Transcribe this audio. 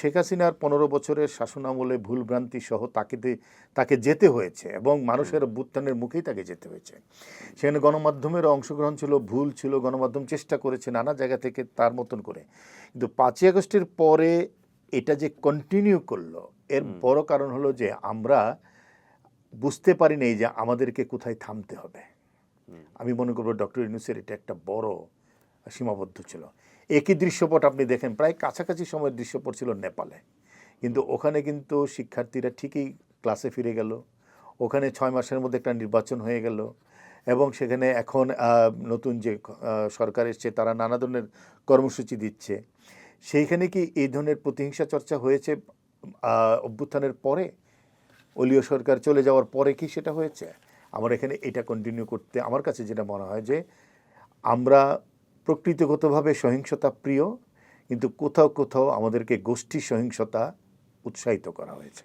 শেখ হাসিনার 15 বছরের শাসনামলে ভুলভ্রান্তি সহ তাকে যেতে হয়েছে এবং মানুষের অভ্যুত্থানের মুখেই তাকে যেতে হয়েছে। সেখানে গণমাধ্যমের অংশগ্রহণ ছিল, ভুল ছিল, গণমাধ্যম চেষ্টা করেছে নানা জায়গা থেকে তার মতন করে। কিন্তু 5ই আগস্টের পরে এটা যে কন্টিনিউ করলো, এর বড় কারণ হলো যে আমরা বুঝতে পারি নাই যে আমাদেরকে কোথায় থামতে হবে। আমি মনে করবো ডক্টর ইউনূসের এটা একটা বড় সীমাবদ্ধ ছিল। একই দৃশ্যপট আপনি দেখেন, প্রায় কাছাকাছি সময়ের দৃশ্যপট ছিল নেপালে, কিন্তু ওখানে কিন্তু শিক্ষার্থীরা ঠিকই ক্লাসে ফিরে গেল, ওখানে 6 মাসের মধ্যে একটা নির্বাচন হয়ে গেল এবং সেখানে এখন নতুন যে সরকার এসছে তারা নানা ধরনের কর্মসূচি দিচ্ছে। সেইখানে কি এই ধরনের প্রতিহিংসা চর্চা হয়েছে অভ্যুত্থানের পরে? দলীয় সরকার চলে যাওয়ার পরে কি সেটা হয়েছে? আমার এখানে এটা কন্টিনিউ করতে আমার কাছে যেটা মনে হয় যে আমরা প্রকৃতিগতভাবে সহিংসতা প্রিয়, কিন্তু কোথাও কোথাও আমাদেরকে গোষ্ঠী সহিংসতা উৎসাহিত করা হয়েছে।